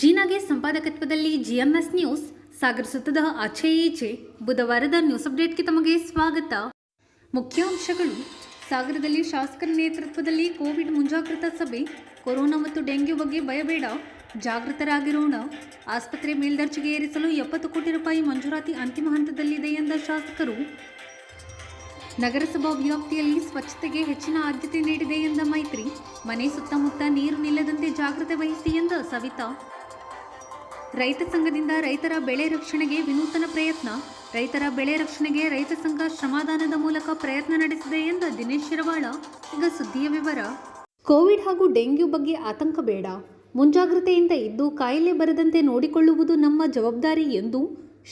ಜೀನಾಗೆ ಸಂಪಾದಕತ್ವದಲ್ಲಿ GMS news ಸಾಗರಿಸುತ್ತದೆ ಆಚೆ ಈಚೆ. ಬುಧವಾರದ news ಅಪ್ಡೇಟ್ಗೆ ತಮಗೆ ಸ್ವಾಗತ. ಮುಖ್ಯಾಂಶಗಳು: ಸಾಗರದಲ್ಲಿ ಶಾಸಕರ ನೇತೃತ್ವದಲ್ಲಿ ಕೋವಿಡ್ ಮುಂಜಾಗ್ರತಾ ಸಭೆ. ಕೊರೋನಾ ಮತ್ತು ಡೆಂಗ್ಯೂ ಬಗ್ಗೆ ಭಯಬೇಡ, ಜಾಗೃತರಾಗಿರೋಣ. ಆಸ್ಪತ್ರೆ ಮೇಲ್ದರ್ಜೆಗೆ ಏರಿಸಲು 70 ಕೋಟಿ ರೂಪಾಯಿ ಮಂಜೂರಾತಿ ಅಂತಿಮ ಹಂತದಲ್ಲಿದೆ ಎಂದ ಶಾಸಕರು. ನಗರಸಭಾ ವ್ಯಾಪ್ತಿಯಲ್ಲಿ ಸ್ವಚ್ಛತೆಗೆ ಹೆಚ್ಚಿನ ಆದ್ಯತೆ ನೀಡಿದೆ ಎಂದ ಮೈತ್ರಿ. ಮನೆ ಸುತ್ತಮುತ್ತ ನೀರು ನಿಲ್ಲದಂತೆ ಜಾಗ್ರತೆ ವಹಿಸಿ ಎಂದ ಸವಿತಾ. ರೈತ ಸಂಘದಿಂದ ರೈತರ ಬೆಳೆ ರಕ್ಷಣೆಗೆ ವಿನೂತನ ಪ್ರಯತ್ನ. ರೈತರ ಬೆಳೆ ರಕ್ಷಣೆಗೆ ರೈತ ಸಂಘ ಶ್ರಮದಾನದ ಮೂಲಕ ಪ್ರಯತ್ನ ನಡೆಸಿದೆ ಎಂದ ದಿನೇಶ್ ಶಿರವಾಳ. ಈಗ ಸುದ್ದಿಯ ವಿವರ. ಕೋವಿಡ್ ಹಾಗೂ ಡೆಂಗ್ಯೂ ಬಗ್ಗೆ ಆತಂಕ ಬೇಡ, ಮುಂಜಾಗ್ರತೆಯಿಂದ ಇದ್ದು ಕಾಯಿಲೆ ಬರದಂತೆ ನೋಡಿಕೊಳ್ಳುವುದು ನಮ್ಮ ಜವಾಬ್ದಾರಿ ಎಂದು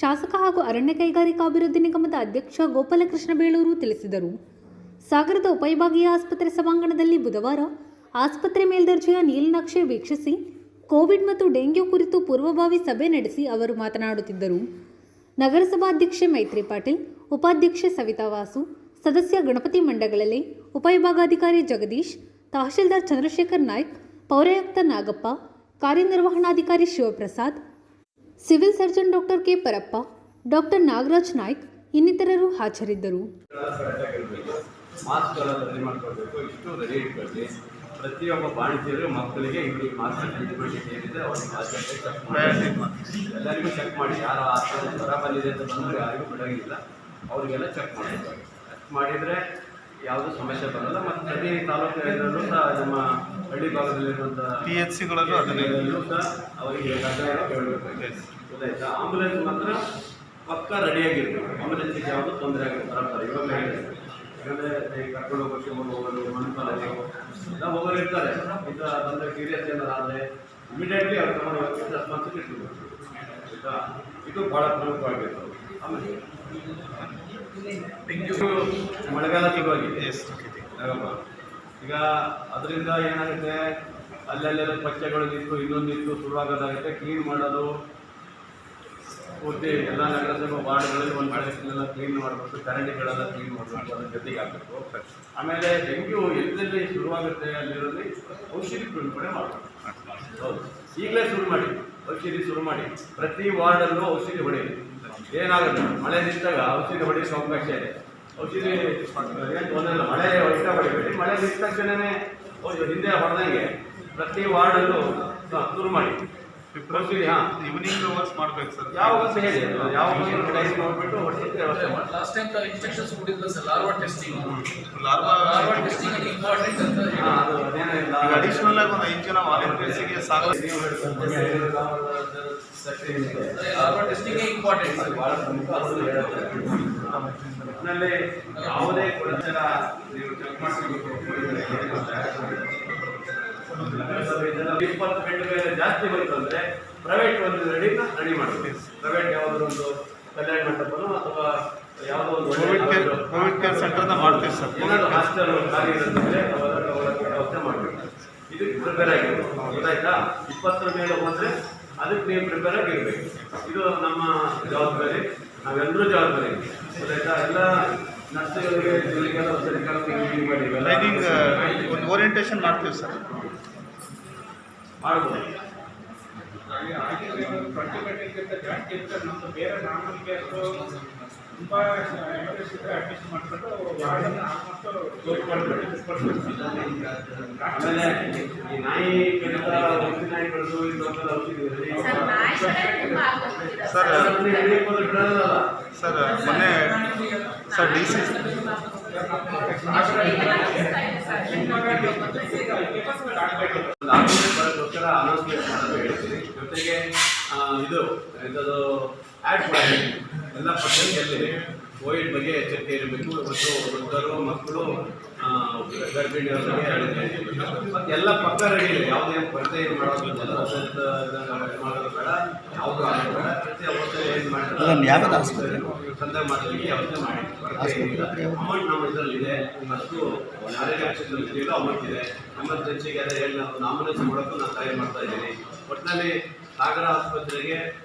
ಶಾಸಕ ಹಾಗೂ ಅರಣ್ಯ ಕೈಗಾರಿಕಾಭಿವೃದ್ಧಿ ನಿಗಮದ ಅಧ್ಯಕ್ಷ ಗೋಪಾಲಕೃಷ್ಣ ಬೇಳೂರು ತಿಳಿಸಿದರು. ಸಾಗರದ ಉಪವಿಭಾಗೀಯ ಆಸ್ಪತ್ರೆ ಸಭಾಂಗಣದಲ್ಲಿ ಬುಧವಾರ ಆಸ್ಪತ್ರೆ ಮೇಲ್ದರ್ಜೆಯ ನೀಲನಕ್ಷೆ ವೀಕ್ಷಿಸಿ ಕೋವಿಡ್ ಮತ್ತು ಡೆಂಗ್ಯೂ ಕುರಿತು ಪೂರ್ವಭಾವಿ ಸಭೆ ನಡೆಸಿ ಅವರು ಮಾತನಾಡುತ್ತಿದ್ದರು. ನಗರಸಭಾಧ್ಯಕ್ಷೆ ಮೈತ್ರಿ ಪಾಟೀಲ್, ಉಪಾಧ್ಯಕ್ಷೆ ಸವಿತಾ ವಾಸು, ಸದಸ್ಯ ಗಣಪತಿ ಮಂಡಗಳಲ್ಲಿ, ಉಪವಿಭಾಗಾಧಿಕಾರಿ ಜಗದೀಶ್, ತಹಶೀಲ್ದಾರ್ ಚಂದ್ರಶೇಖರ್ ನಾಯ್ಕ್, ಪೌರಾಯುಕ್ತ ನಾಗಪ್ಪ, ಕಾರ್ಯನಿರ್ವಹಣಾಧಿಕಾರಿ Shivaprasad, civil surgeon doctor K Parappa, doctor Nagaraj Naik ಇನ್ನಿತರರು ಹಾಜರಿದ್ದರು. ಪ್ರತಿಯೊಬ್ಬ ಬಾಣತಿಯರು ಮಕ್ಕಳಿಗೆ ಇಲ್ಲಿ ಮಾಸ್ಕ್ ಡಿಸ್ಟ್ರಿಬ್ಯೂಷನ್ ಏನಿದೆ ಅವ್ರಿಗೆ ಎಲ್ಲರಿಗೂ ಚೆಕ್ ಮಾಡಿ, ಯಾರು ಆಸ್ಪತ್ರೆ ಜ್ವರ ಬಂದಿದೆ ಅಂತ ಬಂದರೆ ಯಾರಿಗೂ ಬಿಡೋಂಗಿಲ್ಲ, ಅವರಿಗೆಲ್ಲ ಚೆಕ್ ಮಾಡಬೇಕು. ಚೆಕ್ ಮಾಡಿದರೆ ಯಾವುದೂ ಸಮಸ್ಯೆ ಬರೋಲ್ಲ. ಮತ್ತು ಪ್ರತಿ ತಾಲೂಕಿನಲ್ಲೂ ಸಹ ನಮ್ಮ ಹಳ್ಳಿ ಭಾಗದಲ್ಲಿರುವಂಥ PHCಗಳಲ್ಲೂ ಅದನ್ನೆಲ್ಲೂ ಸಹ ಅವರಿಗೆ ಕಡ್ಡಾಯ ಕೇಳಬೇಕಾಗಿದೆ. ಗೊತ್ತಾಯ್ತಾ? ಆಂಬುಲೆನ್ಸ್ ಮಾತ್ರ ಪಕ್ಕ ರೆಡಿಯಾಗಿರ್ಬೇಕು. ಆಂಬುಲೆನ್ಸಿಗೆ ಯಾವುದೂ ತೊಂದರೆ ಆಗುತ್ತೆ ಬರೋಬ್ಬರ. ಇವಾಗ ಯಾಕಂದರೆ ಕರ್ಕೊಂಡು ಹೋಗೋಕ್ಕೆ ಹೋಗೋರು ಮನಪಾಲನೆ ಎಲ್ಲ ಹೋಗೋರು ಇರ್ತಾರೆ. ಇಂಥ ತೊಂದರೆ ಸೀರಿಯಸ್ ಏನಾರು ಆದರೆ ಇಮಿಡಿಯೇಟ್ಲಿ ಅವ್ರು ತಗೊಂಡು ಹೋಗೋಕ್ಕೆ ರೆಸ್ಪಾನ್ಸಿಬಿಲಿಟಿ ಇರಬೇಕು. ಆಯಿತಾ? ಇದು ಭಾಳ ಪ್ರಮುಖವಾಗಿರ್ತದೆ. ಆಮೇಲೆ ಮಳೆಗಾಲ ಶುರುವಾಗಿದೆ ಈಗ. ಅದರಿಂದ ಏನಾಗುತ್ತೆ, ಅಲ್ಲೆಲ್ಲ ಪಚ್ಚೆಗಳು ನಿಂತು ಇನ್ನೊಂದಿತ್ತು ಶುರುವಾಗೋದಾಗುತ್ತೆ. ಕ್ಲೀನ್ ಮಾಡೋದು ಪೂರ್ತಿ ಎಲ್ಲ ನಗರಸಭಾ ವಾರ್ಡ್ಗಳಲ್ಲಿ ಒಂದು ಕಡೆಲ್ಲ ಕ್ಲೀನ್ ಮಾಡಬೇಕು, ಚರಂಡಿಗಳೆಲ್ಲ ಕ್ಲೀನ್ ಮಾಡಬೇಕು, ಅದ್ರ ಜೊತೆಗೆ ಆಗಬೇಕು. ಆಮೇಲೆ ಡೆಂಗ್ಯೂ ಎಲ್ಲೆಲ್ಲಿ ಶುರುವಾಗುತ್ತೆ ಅಲ್ಲಿರೋಲ್ಲಿ ಔಷಧಿ ಬಿಡುಗಡೆ ಮಾಡಬೇಕು. ಹೌದು, ಈಗಲೇ ಶುರು ಮಾಡಿ, ಔಷಧಿ ಶುರು ಮಾಡಿ. ಪ್ರತಿ ವಾರ್ಡಲ್ಲೂ ಔಷಧಿ ಹೊಡೆಯಿರಿ. ಏನಾಗುತ್ತೆ, ಮಳೆ ನಿಂತಾಗ ಔಷಧಿ ಹೊಡೆಯೋಕ್ಕೆ ಅವಕಾಶ ಇದೆ. ಔಷಧಿ ಏನು ತೊಂದರೆ ಇಲ್ಲ, ಮಳೆ ಹೊಡಿತಾ ಹೊಡಿಬೇಡಿ. ಮಳೆ ನಿಂತ ತಕ್ಷಣವೇ ಹಿಂದೆ ಹೊಡೆದಂಗೆ ಪ್ರತಿ ವಾರ್ಡಲ್ಲೂ ಶುರು ಮಾಡಿ ಔಷಧಿ. ಈವ್ನಿಂಗ್ ಅವರ್ಸ್ ಮಾಡಬೇಕು ಸರ್. ಯಾವಾಗ ಹೇಳಿ, ಯಾವಾಗ ಟೈಮ್ ನೋಡ್ಬಿಟ್ಟು ಹೊಡಿಸೋಕ್ಕೆ ವ್ಯವಸ್ಥೆ ಮಾಡಿ. ಲಾಸ್ಟ್ ಟೈಮ್ ಇನ್ಸ್ಟ್ರಕ್ಷನ್ಸ್ ಕೊಟ್ಟಿದ್ರು ಸರ್, ಲಾರ್ವಾ ಟೆಸ್ಟಿಂಗ್ ಇಂಪಾರ್ಟೆಂಟ್ ಅಂತ. ಅದು ಅದೇನಿಲ್ಲ, ಅಡಿಷನಲ್ ಆಗಿ ಒಂದು 5 ಜನ ವಾಲಂಟಿಯರ್ಸ್ಗೆ ಸಾಕು. ಲಾರ್ವಾ ಟೆಸ್ಟಿಂಗ್ ಇಂಪಾರ್ಟೆಂಟ್ ಸರ್, ಭಾಳ ಪ್ರಮುಖ. ಅದರಲ್ಲಿ ಯಾವುದೇ ಕೊರತೆಲ್ಲ ನೀವು ಚೆಕ್ ಮಾಡಬೇಕು. 20 ಬೆಡ್ ಮೇಲೆ ಜಾಸ್ತಿ ಬಂತು ಅಂದರೆ ಪ್ರೈವೇಟ್ ಒಂದು ರೆಡಿ ಮಾಡಬೇಕು. ಪ್ರೈವೇಟ್ ಯಾವುದೋ ಒಂದು ಕಲ್ಯಾಣ ಮಂಟಪನೋ ಅಥವಾ ಯಾವುದೋ ಒಂದು ಕೋವಿಡ್ ಕೇರ್ ಸೆಂಟರ್ನ ಮಾಡ್ತೀವಿ ಸರ್. ಏನಾದರೂ ಹಾಸ್ಟೆಲ್ ಖಾಲಿ ಇರೋದಂದರೆ ವ್ಯವಸ್ಥೆ ಮಾಡಬೇಕು. ಇದಕ್ಕೆ ಪ್ರಿಪೇರ್ ಆಗಿರ್ಬೇಕು. ಗೊತ್ತಾಯ್ತಾ? 20 ಮೇಲೆ ಹೋದರೆ ಅದಕ್ಕೆ ನೀವು ಪ್ರಿಪೇರ್ ಆಗಿರ್ಬೇಕು. ಇದು ನಮ್ಮ ಜವಾಬ್ದಾರಿ, ನಾವೆಲ್ಲರೂ ಜವಾಬ್ದಾರಿ. ಗೊತ್ತಾಯ್ತಾ? ಎಲ್ಲ ನರ್ಸ್ಗಳಿಗೆ ಜಿಲ್ಲೆಗೆಲ್ಲ ಟ್ರೈನಿಂಗ್ ಒಂದು ಓರಿಯೆಂಟೇಷನ್ ಮಾಡ್ತೀವಿ ಸರ್. ಮಾಡ್ಬೋದು. ನಮ್ಮದು ಬೇರೆ ನಾರ್ಮಲ್ ಕೇಸು ತುಂಬ ಅಡ್ಮಿಷನ್ ಮಾಡಿಕೊಂಡು ವಾರ್ಡನ್ನು ಆಮೇಲೆ ಈ ನಾಯಿ ಕಡಿತ, ಔಷಧಿ ನಾಯಿಗಳದ್ದು ಇನ್ನೊಂದು ಔಷಧಿ ಸರ್. ಸರ್ ಮೊನ್ನೆ ಸರ್ DC ಬರೋಕ್ಕೋಸ್ಕರ ಅನೌನ್ಸ್ಮೆಂಟ್ ಮಾಡೋದು ಹೇಳ್ತೀನಿ. ಜೊತೆಗೆ ಇದು ಎಂಥದ್ದು ಆ್ಯಡ್ ಮಾಡಿ ಎಲ್ಲ ಪತ್ರಿಕೆಯಲ್ಲಿ ಕೋವಿಡ್ ಬಗ್ಗೆ ಎಚ್ಚರಿಕೆ ಇರಬೇಕು. ಮತ್ತು ವೃದ್ಧರು, ಮಕ್ಕಳು, ಗರ್ಭಿಣಿಯರ ಬಗ್ಗೆ ಹೇಳಿದೆ. ಮತ್ತು ಎಲ್ಲ ಪಕ್ಕ ರೆಡಿ ಇದೆ. ಯಾವುದೇ ಕೊರತೆ ಏನು ಮಾಡೋದು ಮಾಡೋದು ಬೇಡ, ಯಾವುದು ಆಗೋದು ಬೇಡ. ಪ್ರತಿ ಅವಸ್ಥೆ ಏನು ಮಾಡ್ತಾರೆ ಸಂದೇಹ ಮಾಡಲಿಕ್ಕೆ ವ್ಯವಸ್ಥೆ ಮಾಡಿ. ಅಮೌಂಟ್ ನಮ್ಮ ಇದರಲ್ಲಿದೆ. ಮತ್ತು ಯಾರಿಗೆ ಆಕ್ಸಿಜನ್ ಇದೆಯೋ ಅಮೌಂಟ್ ಇದೆ. ಎಮರ್ಜೆನ್ಸಿಗೆ ಅದೇ ಹೇಳಿ ನಾವು ಆಂಬುಲೆನ್ಸ್ ಮಾಡೋಕ್ಕೂ ನಾನು ತಯಾರು ಮಾಡ್ತಾ ಇದ್ದೀನಿ. ಒಟ್ಟಿನಲ್ಲಿ ಸಾಗರ ಆಸ್ಪತ್ರೆಗೆ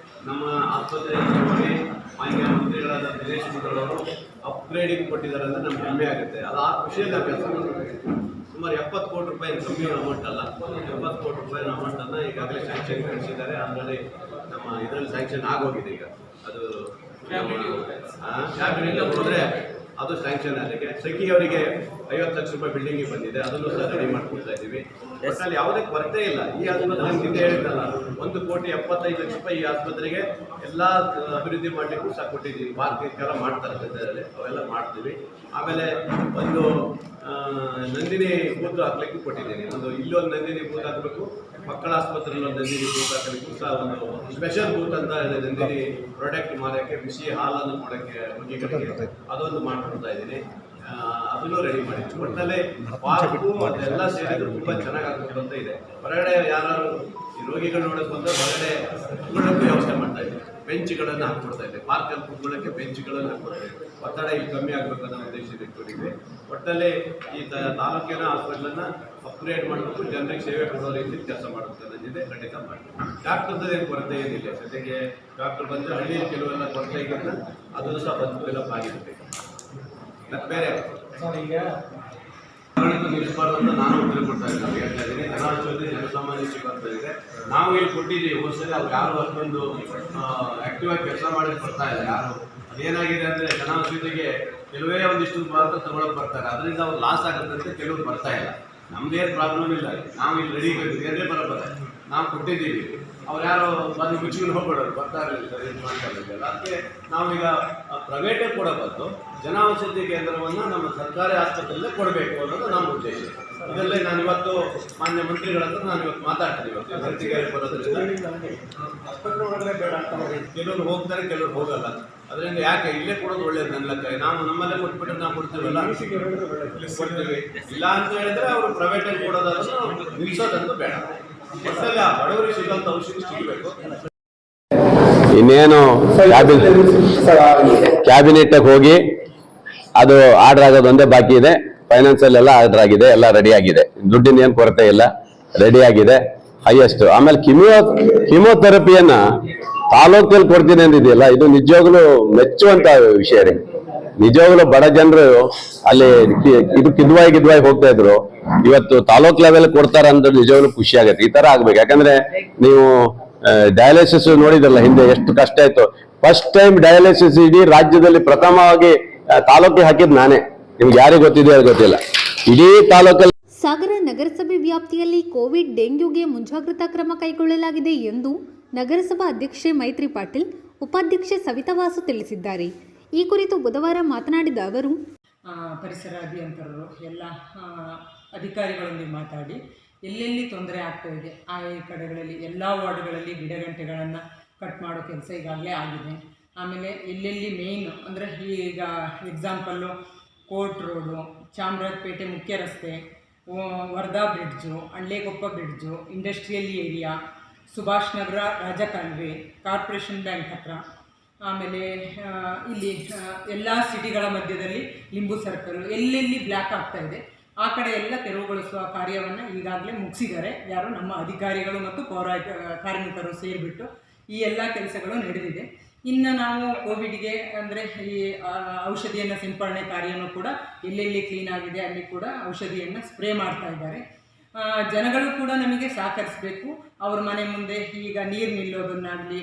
ನಮ್ಮ ಆಸ್ಪತ್ರೆ ಮಾನ್ಯ ಮಂತ್ರಿಗಳಾದ ದಿನೇಶ್ ಗುಂಡೂರಾವ್ ಅವರು ಅಪ್ಗ್ರೇಡಿಂಗ್ ಕೊಟ್ಟಿದ್ದಾರೆ ಅಂದರೆ ನಮ್ಗೆ ಹೆಮ್ಮೆ ಆಗುತ್ತೆ. ಅದು ಆ ಖುಷಿಯಲ್ಲಿ ನಾವು ಕೆಲಸ ಮಾಡಬೇಕು. ಸುಮಾರು 70 ಕೋಟಿ ರೂಪಾಯಿ ಕಮ್ಮಿ ಅಮೌಂಟ್ ಅಲ್ಲ, 70 ಕೋಟಿ ರೂಪಾಯಿ ಅಮೌಂಟನ್ನು ಈಗಾಗಲೇ ಸ್ಯಾಂಕ್ಷನ್ ಕಳಿಸಿದ್ದಾರೆ. ಆಲ್ರೆಡಿ ನಮ್ಮ ಇದರಲ್ಲಿ ಸ್ಯಾಂಕ್ಷನ್ ಆಗೋಗಿದೆ. ಈಗ ಅದು ಕ್ಯಾಬಿನೆಟ್ ಹೋದರೆ ಅದು ಸ್ಯಾಂಕ್ಷನ್ ಆಗಿದೆ. ಸಖಿ ಅವರಿಗೆ 50 ಲಕ್ಷ ರೂಪಾಯಿ ಬಿಲ್ಡಿಂಗಿಗೆ ಬಂದಿದೆ, ಅದನ್ನು ಸಹ ರೆಡಿ ಮಾಡ್ಕೊಳ್ತಾ ಇದ್ದೀವಿ. ಒಟ್ಟಲ್ಲಿ ಯಾವುದೇ ಕೊರತೆ ಇಲ್ಲ. ಈ ಆಸ್ಪತ್ರೆ ಹಿಂದೆ ಹೇಳಿದ್ದಲ್ಲ, 1,75,00,000 ಈ ಆಸ್ಪತ್ರೆಗೆ ಎಲ್ಲ ಅಭಿವೃದ್ಧಿ ಮಾಡಲಿಕ್ಕೂ ಸಹ ಕೊಟ್ಟಿದ್ದೀವಿ. ಪಾರ್ಕಿಂಗ್ ಮಾಡ್ತಾರೆ ಸದ್ಯದಲ್ಲಿ, ಅವೆಲ್ಲ ಮಾಡ್ತೀವಿ. ಆಮೇಲೆ ಒಂದು ನಂದಿನಿ ಬೂತ್ ಹಾಕ್ಲಿಕ್ಕೂ ಕೊಟ್ಟಿದ್ದೀನಿ. ಇಲ್ಲೊಂದು ನಂದಿನಿ ಬೂತ್ ಹಾಕಬೇಕು, ಮಕ್ಕಳ ಆಸ್ಪತ್ರೆಯಲ್ಲಿ ಒಂದು ನಂದಿನಿ ಬೂತ್ ಹಾಕಲಿಕ್ಕೂ ಸಹ ಒಂದು ಸ್ಪೆಷಲ್ ಬೂತ್ ಅಂತ ಇದೆ. ನಂದಿನಿ ಪ್ರಾಡಕ್ಟ್ ಮಾರೋಕ್ಕೆ, ಬಿಸಿ ಹಾಲನ್ನು ಕೊಡೋಕ್ಕೆ ರೋಗಿಗಳಿಗೆ ಅದೊಂದು ಮಾಡ್ಕೊಡ್ತಾ ಇದ್ದೀನಿ. ಅದನ್ನು ರೆಡಿ ಮಾಡಿದ್ವಿ. ಒಟ್ಟಲ್ಲಿ ಪಾರ್ಕು ಅದೆಲ್ಲ ಸೇರಿದ್ರು ತುಂಬ ಚೆನ್ನಾಗಿ ಆಗಬೇಕು ಅಂತ ಇದೆ. ಹೊರಗಡೆ ಯಾರು ಈ ರೋಗಿಗಳು ನೋಡೋಕೆ ಬಂದರೆ ಹೊರಗಡೆ ಕೂತ್ಕೊಳ್ಳೋಕ್ಕೂ ವ್ಯವಸ್ಥೆ ಮಾಡ್ತಾ ಇದ್ದೀವಿ. ಬೆಂಚ್ಗಳನ್ನು ಹಾಕ್ಕೊಡ್ತಾ ಇದ್ದೀವಿ. ಪಾರ್ಕಲ್ಲಿ ಕೂತ್ಕೊಳ್ಳೋಕ್ಕೆ ಬೆಂಚ್ಗಳನ್ನು ಹಾಕ್ಕೊಡ್ತಾ ಇದ್ದೀವಿ. ಒತ್ತಡ ಇಲ್ಲಿ ಕಮ್ಮಿ ಆಗಬೇಕು ಅನ್ನೋ ಉದ್ದೇಶದ ಇಟ್ಕೊಂಡಿದ್ವಿ. ಒಟ್ಟಲ್ಲಿ ಈ ತಾಲೂಕಿನ ಹಾಸ್ಪಿಟ್ಲನ್ನು ಅಪ್ಗ್ರೇಡ್ ಮಾಡಬೇಕು, ಜನರಿಗೆ ಸೇವೆ ಕೊಡೋ ರೀತಿಯಲ್ಲಿ ಕೆಲಸ ಮಾಡಬೇಕು ಅನ್ನೋದಿದೆ. ಖಂಡಿತ ಮಾಡ್ತೀವಿ. ಡಾಕ್ಟರ್ದು ಏನು ಕೊರತೆ ಏನಿಲ್ಲ. ಜೊತೆಗೆ ಡಾಕ್ಟರ್ ಬಂದರೆ ಹಳ್ಳಿಯಲ್ಲಿ ಕೆಲವೆಲ್ಲ ಕೊರತೆ ಇದೆಯಲ್ಲ, ಅದನ್ನು ಸಹ ಬಂದು ಡೆವಲಪ್ ಆಗಿರುತ್ತೆ. ಮತ್ತು ಬೇರೆ ನಿಲ್ಲಿಸಬಾರ್ದು ಅಂತ ನಾನು ಉತ್ತರ ಕೊಡ್ತಾ ಇದ್ದೀನಿ. ಹೇಳ್ತಾ ಇದ್ದೀನಿ, ಜನಾಶ್ವತಿ ಜನಸಾಮಾನ್ಯ ಸಿಗೋಂತ ಇದೆ. ನಾವು ಇಲ್ಲಿ ಕೊಟ್ಟಿದ್ದೀವಿ ಹೋದ್ಸರಿ, ಅವ್ರು ಯಾರು ಅಷ್ಟೊಂದು ಆ್ಯಕ್ಟಿವ್ ಆಗಿ ಕೆಲಸ ಮಾಡಿ ಬರ್ತಾ ಇಲ್ಲ ಯಾರು. ಅದೇನಾಗಿದೆ ಅಂದರೆ ಜನೌಷಧಿಗೆ ಕೆಲವೇ ಒಂದಿಷ್ಟು ಮಾತ್ರ ತಗೊಳಕ್ಕೆ ಬರ್ತಾರೆ, ಅದರಿಂದ ಅವ್ರು ಲಾಸ್ ಆಗುತ್ತೆ ಅಂತ ಕೆಲವರು ಬರ್ತಾ ಇಲ್ಲ. ನಮ್ದೇನು ಪ್ರಾಬ್ಲಮ್ ಇಲ್ಲ. ನಾವು ಇಲ್ಲಿ ರೆಡಿ ಬೇರೆ ಬರೋಬರ ನಾವು ಕೊಟ್ಟಿದ್ದೀವಿ. ಅವ್ರು ಯಾರೋ ಬಂದು ಮುಚ್ಚಿಗೆ ಹೋಗ್ಬಿಡೋರು, ಬರ್ತಾ ಇರಲಿಲ್ಲ, ಏನು ಮಾಡ್ತಾ ಇರಲಿಲ್ಲ. ಅದಕ್ಕೆ ನಾವೀಗ ಪ್ರೈವೇಟೇ ಕೊಡೋ ಬದಲು ಜನೌಷಧಿ ಕೇಂದ್ರವನ್ನು ನಮ್ಮ ಸರ್ಕಾರಿ ಆಸ್ಪತ್ರೆಯಲ್ಲೇ ಕೊಡಬೇಕು ಅನ್ನೋದು ನಮ್ಮ ಉದ್ದೇಶ. ಇದಲ್ಲೇ ನಾನು ಇವತ್ತು ಮಾನ್ಯ ಮಂತ್ರಿಗಳ ಹತ್ರ ನಾನು ಇವತ್ತು ಮಾತಾಡ್ತೀನಿ. ಇವತ್ತು ಮಂತ್ರಿಗೆ ಬರೋದ್ರಿಂದ ಆಸ್ಪತ್ರೆ ಒಳಗಡೆ ಬೇಡ ಅಂತ ಕೆಲವರು ಹೋಗ್ತಾರೆ, ಕೆಲವರು ಹೋಗಲ್ಲ. ಅದರಿಂದ ಯಾಕೆ ಇಲ್ಲೇ ಕೊಡೋದು ಒಳ್ಳೇದು ನನ್ನ ಲೆಕ್ಕ. ನಾವು ನಮ್ಮಲ್ಲೇ ಕೊಟ್ಬಿಟ್ಟು ನಾವು ಕೊಡ್ತೀವಲ್ಲ, ಕೊಡ್ತೀವಿ. ಇಲ್ಲ ಅಂತ ಹೇಳಿದ್ರೆ ಅವರು ಪ್ರೈವೇಟಲ್ಲಿ ಕೊಡೋದಾದ್ರೂ ನಿಲ್ಲಿಸೋದಂತೂ ಬೇಡ. ಒಟ್ಟಲ್ಲಿ ಆ ಬಡವರಿಗೆ ಸಿಗೋಂಥ ಔಷಧಿ ಸಿಗಬೇಕು. ಇನ್ನೇನು ಕ್ಯಾಬಿನೆಟ್ ಹೋಗಿ ಅದು ಆರ್ಡರ್ ಆಗೋದು ಒಂದೇ ಬಾಕಿ ಇದೆ. ಫೈನಾನ್ಸ್ ಎಲ್ಲ ಆರ್ಡರ್ ಆಗಿದೆ, ಎಲ್ಲ ರೆಡಿ ಆಗಿದೆ. ದುಡ್ಡಿನ ಏನು ಕೊರತೆ ಇಲ್ಲ, ರೆಡಿ ಆಗಿದೆ. ಹೈಯೆಸ್ಟ್. ಆಮೇಲೆ ಕಿಮೋಥೆರಪಿಯನ್ನ ತಾಲೂಕಲ್ಲಿ ಕೊಡ್ತೀನಿ ಅಂದಿದೆಯಲ್ಲ, ಇದು ನಿಜವಾಗ್ಲೂ ಮೆಚ್ಚುವಂತ ವಿಷಯ ರೀ. ನಿಜವಾಗ್ಲೂ ಬಡ ಜನರು ಅಲ್ಲಿ ಇದು ಕಿದ್ವಾಯಿ ಹೋಗ್ತಾ ಇದ್ರು, ಇವತ್ತು ತಾಲೂಕ್ ಲೆವೆಲ್ ಕೊಡ್ತಾರ ಅಂದ್ರೆ ನಿಜವಾಗ್ಲೂ ಖುಷಿ ಆಗುತ್ತೆ. ಈ ತರ ಆಗ್ಬೇಕು. ಯಾಕಂದ್ರೆ ನೀವು ಡಯಾಲಿಸಿಸ್ ನೋಡಿದ್ರಲ್ಲ ಹಿಂದೆ ಎಷ್ಟು ಕಷ್ಟ ಆಯ್ತು. ಫಸ್ಟ್ ಟೈಮ್ ಡಯಾಲಿಸಿಸ್ ಇಡೀ ರಾಜ್ಯದಲ್ಲಿ ಪ್ರಥಮವಾಗಿ ತಾಲೂಕಿಗೆ ಹಾಕಿದ್ ನಾನೇ. ನಿಮ್ಗೆ ಯಾರಿಗೆ ಗೊತ್ತಿದೆ ಗೊತ್ತಿಲ್ಲ. ಇಡೀ ತಾಲೂಕಲ್ಲಿ ಸಾಗರ ನಗರಸಭೆ ವ್ಯಾಪ್ತಿಯಲ್ಲಿ ಕೋವಿಡ್ ಡೆಂಗ್ಯೂಗೆ ಮುಂಜಾಗ್ರತಾ ಕ್ರಮ ಕೈಗೊಳ್ಳಲಾಗಿದೆ ಎಂದು ನಗರಸಭಾ ಅಧ್ಯಕ್ಷೆ ಮೈತ್ರಿ ಪಾಟೀಲ್, ಉಪಾಧ್ಯಕ್ಷೆ ಸವಿತಾ ವಾಸು ತಿಳಿಸಿದ್ದಾರೆ. ಈ ಕುರಿತು ಬುಧವಾರ ಮಾತನಾಡಿದ ಅವರು, ಪರಿಸರ ಅಭಿಯಂತರರು ಎಲ್ಲ ಅಧಿಕಾರಿಗಳೊಂದಿಗೆ ಮಾತಾಡಿ ಎಲ್ಲೆಲ್ಲಿ ತೊಂದರೆ ಆಗ್ತಾ ಇದೆ ಆ ಕಡೆಗಳಲ್ಲಿ ಎಲ್ಲ ವಾರ್ಡ್ಗಳಲ್ಲಿ ಗಿಡಗಂಟೆಗಳನ್ನು ಕಟ್ ಮಾಡೋ ಕೆಲಸ ಈಗಾಗಲೇ ಆಗಿದೆ. ಆಮೇಲೆ ಎಲ್ಲೆಲ್ಲಿ ಮೇಯ್ನ್ ಅಂದರೆ ಈಗ ಎಕ್ಸಾಂಪಲ್ಲು ಕೋರ್ಟ್ ರೋಡು, ಚಾಮರಾಜಪೇಟೆ ಮುಖ್ಯ ರಸ್ತೆ, Vardha bridge, Andlekoppa bridge, industrial area, Subhash Nagar ರಾಜಕಾಲುವೆ, ಕಾರ್ಪೊರೇಷನ್ ಬ್ಯಾಂಕ್ ಹತ್ರ, ಆಮೇಲೆ ಇಲ್ಲಿ ಎಲ್ಲ ಸಿಟಿಗಳ ಮಧ್ಯದಲ್ಲಿ ಲಿಂಬು ಸರ್ಕಲ್ ಎಲ್ಲೆಲ್ಲಿ ಬ್ಲ್ಯಾಕ್ ಆಗ್ತಾ ಇದೆ ಆ ಕಡೆ ಎಲ್ಲ ತೆರವುಗೊಳಿಸುವ ಕಾರ್ಯವನ್ನು ಈಗಾಗಲೇ ಮುಗಿಸಿದ್ದಾರೆ. ಯಾರು ನಮ್ಮ ಅಧಿಕಾರಿಗಳು ಮತ್ತು ಕಾರ್ಮಿಕರು ಸೇರಿಬಿಟ್ಟು ಈ ಎಲ್ಲ ಕೆಲಸಗಳು ನಡೆದಿದೆ. ಇನ್ನು ನಾವು ಕೋವಿಡ್ಗೆ ಅಂದರೆ ಈ ಔಷಧಿಯನ್ನು ಸಿಂಪರಣೆ ಕಾರ್ಯನೂ ಕೂಡ ಎಲ್ಲೆಲ್ಲಿ ಕ್ಲೀನ್ ಆಗಿದೆ ಅಲ್ಲಿ ಕೂಡ ಔಷಧಿಯನ್ನು ಸ್ಪ್ರೇ ಮಾಡ್ತಾ ಇದ್ದಾರೆ. ಜನಗಳು ಕೂಡ ನಮಗೆ ಸಹಕರಿಸಬೇಕು. ಅವ್ರ ಮನೆ ಮುಂದೆ ಈಗ ನೀರು ನಿಲ್ಲೋದನ್ನಾಗಲಿ,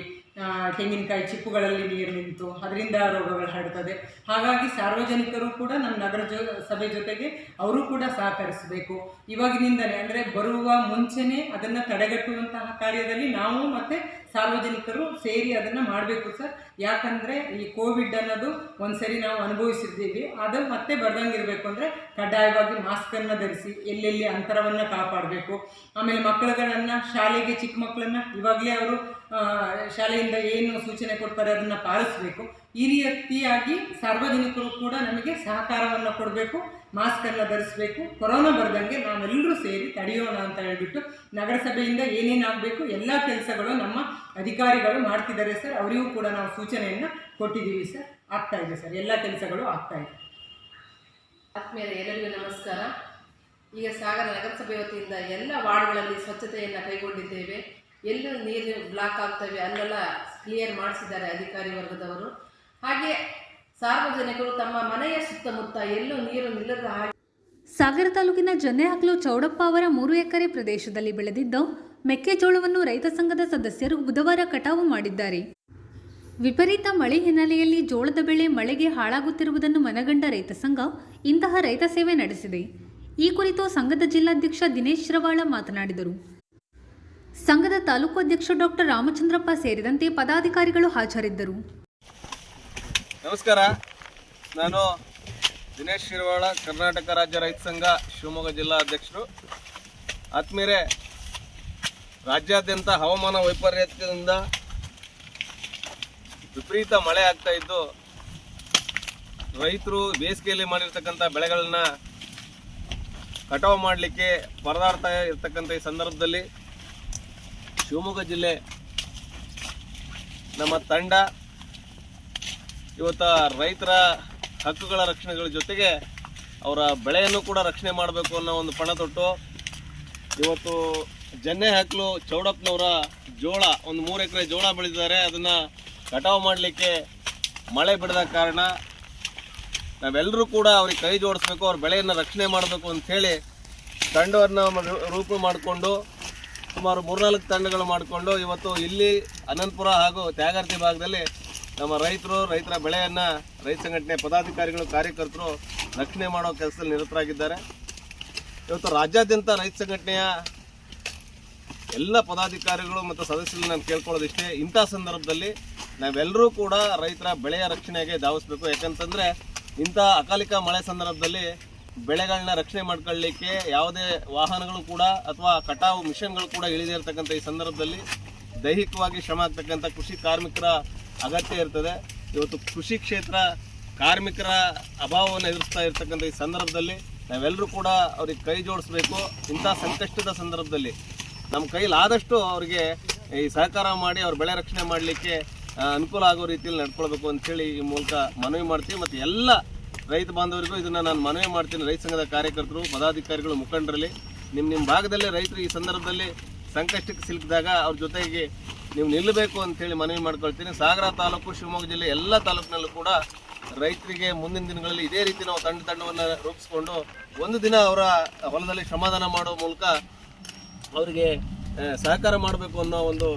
ತೆಂಗಿನಕಾಯಿ ಚಿಪ್ಪುಗಳಲ್ಲಿ ನೀರು ನಿಂತು ಅದರಿಂದ ರೋಗಗಳು ಹರಡ್ತದೆ. ಹಾಗಾಗಿ ಸಾರ್ವಜನಿಕರು ಕೂಡ ನಮ್ಮ ನಗರ ಸಭೆ ಜೊತೆಗೆ ಅವರು ಕೂಡ ಸಹಕರಿಸಬೇಕು. ಇವಾಗಿನಿಂದಲೇ ಅಂದರೆ ಬರುವ ಮುಂಚೆನೇ ಅದನ್ನು ತಡೆಗಟ್ಟುವಂತಹ ಕಾರ್ಯದಲ್ಲಿ ನಾವು ಮತ್ತು ಸಾರ್ವಜನಿಕರು ಸೇರಿ ಅದನ್ನು ಮಾಡಬೇಕು ಸರ್. ಯಾಕಂದರೆ ಈ ಕೋವಿಡ್ ಅನ್ನೋದು ಒಂದ್ಸರಿ ನಾವು ಅನುಭವಿಸಿದ್ದೀವಿ, ಅದು ಮತ್ತೆ ಬರ್ದಂಗಿರಬೇಕು ಅಂದರೆ ಕಡ್ಡಾಯವಾಗಿ ಮಾಸ್ಕನ್ನು ಧರಿಸಿ ಎಲ್ಲೆಲ್ಲಿ ಅಂತರವನ್ನು ಕಾಪಾಡಬೇಕು. ಆಮೇಲೆ ಮಕ್ಕಳುಗಳನ್ನು ಶಾಲೆಗೆ, ಚಿಕ್ಕ ಮಕ್ಕಳನ್ನು ಇವಾಗಲೇ ಅವರು ಶಾಲೆಯಿಂದ ಏನು ಸೂಚನೆ ಕೊಡ್ತಾರೆ ಅದನ್ನು ಪಾಲಿಸಬೇಕು. ಈ ರೀತಿಯಾಗಿ ಸಾರ್ವಜನಿಕರು ಕೂಡ ನಮಗೆ ಸಹಕಾರವನ್ನು ಕೊಡಬೇಕು, ಮಾಸ್ಕನ್ನು ಧರಿಸಬೇಕು. ಕೊರೋನಾ ಬರ್ದಂಗೆ ನಾವೆಲ್ಲರೂ ಸೇರಿ ತಡೆಯೋಣ ಅಂತ ಹೇಳಿಬಿಟ್ಟು ನಗರಸಭೆಯಿಂದ ಏನೇನಾಗಬೇಕು ಎಲ್ಲ ಕೆಲಸಗಳು ನಮ್ಮ ಅಧಿಕಾರಿಗಳು ಮಾಡ್ತಿದ್ದಾರೆ ಸರ್. ಅವರಿಗೂ ಕೂಡ ನಾವು ಸೂಚನೆಯನ್ನು ಕೊಟ್ಟಿದ್ದೀವಿ ಸರ್. ಆಗ್ತಾಯಿದೆ ಸರ್, ಎಲ್ಲ ಕೆಲಸಗಳು ಆಗ್ತಾಯಿದೆ. ಆದ್ಮೇಲೆ ಎಲ್ಲರಿಗೂ ನಮಸ್ಕಾರ. ಈಗ ಸಾಗರ ನಗರಸಭೆ ವತಿಯಿಂದ ಎಲ್ಲ ವಾರ್ಡ್ಗಳಲ್ಲಿ ಸ್ವಚ್ಛತೆಯನ್ನು ಕೈಗೊಂಡಿದ್ದೇವೆ. ಎಲ್ಲೂ ನೀರು ಬ್ಲಾಕ್ ಆಗ್ತವೆ ಅಲ್ಲೆಲ್ಲ ಕ್ಲಿಯರ್ ಮಾಡಿಸಿದ್ದಾರೆ ಅಧಿಕಾರಿ ವರ್ಗದವರು. ಹಾಗೆ ಸಾರ್ವಜನಿಕರು ತಮ್ಮ ಮನೆಯ ಸುತ್ತಮುತ್ತ ಎಲ್ಲೂ ನೀರು ನಿಲ್ಲದ ಹಾಗೆ ಸಾಗರ ತಾಲೂಕಿನ ಜೊನ್ನೆಹಕ್ಲು ಚೌಡಪ್ಪ ಅವರ 3 ಎಕರೆ ಪ್ರದೇಶದಲ್ಲಿ ಬೆಳೆದಿದ್ದ ಮೆಕ್ಕೆಜೋಳವನ್ನು ರೈತ ಸಂಘದ ಸದಸ್ಯರು ಬುಧವಾರ ಕಟಾವು ಮಾಡಿದ್ದಾರೆ. ವಿಪರೀತ ಮಳೆ ಹಿನ್ನೆಲೆಯಲ್ಲಿ ಜೋಳದ ಬೆಳೆ ಮಳೆಗೆ ಹಾಳಾಗುತ್ತಿರುವುದನ್ನು ಮನಗಂಡ ರೈತ ಸಂಘ ಇಂತಹ ರೈತ ಸೇವೆ ನಡೆಸಿದೆ. ಈ ಕುರಿತು ಸಂಘದ ಜಿಲ್ಲಾಧ್ಯಕ್ಷ ದಿನೇಶ್ ಶ್ರವಾಳ ಮಾತನಾಡಿದರು. ಸಂಘದ ತಾಲೂಕು ಅಧ್ಯಕ್ಷ ಡಾಕ್ಟರ್ ರಾಮಚಂದ್ರಪ್ಪ ಸೇರಿದಂತೆ ಪದಾಧಿಕಾರಿಗಳು ಹಾಜರಿದ್ದರು. ನಮಸ್ಕಾರ, ನಾನು ದಿನೇಶ್ ಶಿರವಾಳ, ಕರ್ನಾಟಕ ರಾಜ್ಯ ರೈತ ಸಂಘ ಶಿವಮೊಗ್ಗ ಜಿಲ್ಲಾ ಅಧ್ಯಕ್ಷರು. ಆತ್ಮೀಯರೇ, ರಾಜ್ಯಾದ್ಯಂತ ಹವಾಮಾನ ವೈಪರೀತ್ಯದಿಂದ ವಿಪರೀತ ಮಳೆ ಆಗ್ತಾ ಇದ್ದು ರೈತರು ಬೇಸಿಗೆಯಲ್ಲಿ ಮಾಡಿರ್ತಕ್ಕಂಥ ಬೆಳೆಗಳನ್ನ ಕಟಾವು ಮಾಡಲಿಕ್ಕೆ ಪರದಾಡ್ತಾ ಇರ್ತಕ್ಕಂಥ ಈ ಸಂದರ್ಭದಲ್ಲಿ ಶಿವಮೊಗ್ಗ ಜಿಲ್ಲೆ ನಮ್ಮ ತಂಡ ಇವತ್ತು ರೈತರ ಹಕ್ಕುಗಳ ರಕ್ಷಣೆಗಳ ಜೊತೆಗೆ ಅವರ ಬೆಳೆಯನ್ನು ಕೂಡ ರಕ್ಷಣೆ ಮಾಡಬೇಕು ಅನ್ನೋ ಒಂದು ಪಣ ತೊಟ್ಟು ಇವತ್ತು ಜೊನ್ನೆಹಕ್ಲು ಚೌಡಪ್ಪನವರ ಜೋಳ ಒಂದು 3 ಎಕರೆ ಜೋಳ ಬೆಳೆದಿದ್ದಾರೆ. ಅದನ್ನು ಕಟಾವು ಮಾಡಲಿಕ್ಕೆ ಮಳೆ ಬಿಡದ ಕಾರಣ ನಾವೆಲ್ಲರೂ ಕೂಡ ಅವ್ರಿಗೆ ಕೈ ಜೋಡಿಸ್ಬೇಕು, ಅವ್ರ ಬೆಳೆಯನ್ನು ರಕ್ಷಣೆ ಮಾಡಬೇಕು ಅಂಥೇಳಿ ತಂಡವನ್ನು ರೂಪ ಮಾಡಿಕೊಂಡು ಸುಮಾರು 3-4 ತಂಡಗಳು ಮಾಡಿಕೊಂಡು ಇವತ್ತು ಇಲ್ಲಿ ಅನಂತಪುರ ಹಾಗೂ ತ್ಯಾಗರ್ತಿ ಭಾಗದಲ್ಲಿ ನಮ್ಮ ರೈತರ ಬೆಳೆಯನ್ನು ರೈತ ಸಂಘಟನೆ ಪದಾಧಿಕಾರಿಗಳು, ಕಾರ್ಯಕರ್ತರು ರಕ್ಷಣೆ ಮಾಡೋ ಕೆಲಸದಲ್ಲಿ ನಿರತರಾಗಿದ್ದಾರೆ. ಇವತ್ತು ರಾಜ್ಯಾದ್ಯಂತ ರೈತ ಸಂಘಟನೆಯ ಎಲ್ಲ ಪದಾಧಿಕಾರಿಗಳು ಮತ್ತು ಸದಸ್ಯರು ನಾನು ಕೇಳ್ಕೊಳ್ಳೋದಿಷ್ಟೇ, ಇಂಥ ಸಂದರ್ಭದಲ್ಲಿ ನಾವೆಲ್ಲರೂ ಕೂಡ ರೈತರ ಬೆಳೆಯ ರಕ್ಷಣೆಗೆ ಧಾವಿಸ್ಬೇಕು. ಯಾಕಂತಂದರೆ ಇಂಥ ಅಕಾಲಿಕ ಮಳೆ ಸಂದರ್ಭದಲ್ಲಿ ಬೆಳೆಗಳನ್ನ ರಕ್ಷಣೆ ಮಾಡ್ಕೊಳ್ಳಿಕ್ಕೆ ಯಾವುದೇ ವಾಹನಗಳು ಕೂಡ ಅಥವಾ ಕಟಾವು ಮಿಷನ್ಗಳು ಕೂಡ ಇಳಿದೇ ಇರತಕ್ಕಂಥ ಈ ಸಂದರ್ಭದಲ್ಲಿ ದೈಹಿಕವಾಗಿ ಶ್ರಮ ಆಗ್ತಕ್ಕಂಥ ಕೃಷಿ ಕಾರ್ಮಿಕರ ಅಗತ್ಯ ಇರ್ತದೆ. ಇವತ್ತು ಕೃಷಿ ಕ್ಷೇತ್ರ ಕಾರ್ಮಿಕರ ಅಭಾವವನ್ನು ಎದುರಿಸ್ತಾ ಇರ್ತಕ್ಕಂಥ ಈ ಸಂದರ್ಭದಲ್ಲಿ ನಾವೆಲ್ಲರೂ ಕೂಡ ಅವ್ರಿಗೆ ಕೈ ಜೋಡಿಸ್ಬೇಕು. ಇಂಥ ಸಂಕಷ್ಟದ ಸಂದರ್ಭದಲ್ಲಿ ನಮ್ಮ ಕೈಲಾದಷ್ಟು ಅವರಿಗೆ ಈ ಸಹಕಾರ ಮಾಡಿ ಅವ್ರ ಬೆಳೆ ರಕ್ಷಣೆ ಮಾಡಲಿಕ್ಕೆ ಅನುಕೂಲ ಆಗೋ ರೀತಿಯಲ್ಲಿ ನಡ್ಕೊಳ್ಬೇಕು ಅಂಥೇಳಿ ಈ ಮೂಲಕ ಮನವಿ ಮಾಡ್ತೀವಿ. ಮತ್ತು ಎಲ್ಲ ರೈತ ಬಾಂಧವರಿಗೂ ಇದನ್ನು ನಾನು ಮನವಿ ಮಾಡ್ತೀನಿ. ರೈತ ಸಂಘದ ಕಾರ್ಯಕರ್ತರು, ಪದಾಧಿಕಾರಿಗಳು, ಮುಖಂಡರಲ್ಲಿ ನಿಮ್ಮ ಭಾಗದಲ್ಲಿ ರೈತರು ಈ ಸಂದರ್ಭದಲ್ಲಿ ಸಂಕಷ್ಟಕ್ಕೆ ಸಿಲುಕಿದಾಗ ಅವ್ರ ಜೊತೆಗೆ ನೀವು ನಿಲ್ಲಬೇಕು ಅಂಥೇಳಿ ಮನವಿ ಮಾಡ್ಕೊಳ್ತೀನಿ. ಸಾಗರ ತಾಲೂಕು, ಶಿವಮೊಗ್ಗ ಜಿಲ್ಲೆ ಎಲ್ಲ ತಾಲೂಕಿನಲ್ಲೂ ಕೂಡ ರೈತರಿಗೆ ಮುಂದಿನ ದಿನಗಳಲ್ಲಿ ಇದೇ ರೀತಿ ನಾವು ತಂಡವನ್ನು ರೂಪಿಸ್ಕೊಂಡು ಒಂದು ದಿನ ಅವರ ಹೊಲದಲ್ಲಿ ಶ್ರಮದಾನ ಮಾಡೋ ಮೂಲಕ ಅವರಿಗೆ ಸಹಕಾರ ಮಾಡಬೇಕು ಅನ್ನೋ ಒಂದು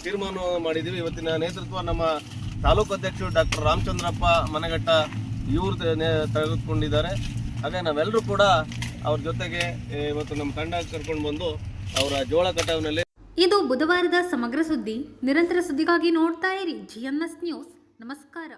ತೀರ್ಮಾನ ಮಾಡಿದ್ದೀವಿ. ಇವತ್ತಿನ ನೇತೃತ್ವ ನಮ್ಮ ತಾಲೂಕು ಅಧ್ಯಕ್ಷರು ಡಾಕ್ಟರ್ ರಾಮಚಂದ್ರಪ್ಪ ಮನೆಘಟ್ಟ ಇವರು ತೆಗೆದುಕೊಂಡಿದ್ದಾರೆ. ಹಾಗೆ ನಾವೆಲ್ಲರೂ ಕೂಡ ಅವ್ರ ಜೊತೆಗೆ ಇವತ್ತು ನಮ್ಮ ತಂಡ ಕರ್ಕೊಂಡು ಬಂದು ಅವರ ಜೋಳ ಕಟಾವಿನಲ್ಲಿ. ಇದು ಬುಧವಾರದ ಸಮಗ್ರ ಸುದ್ದಿ. ನಿರಂತರ ಸುದ್ದಿಗಾಗಿ ನೋಡ್ತಾ ಇರಿ GNS ನ್ಯೂಸ್. ನಮಸ್ಕಾರ.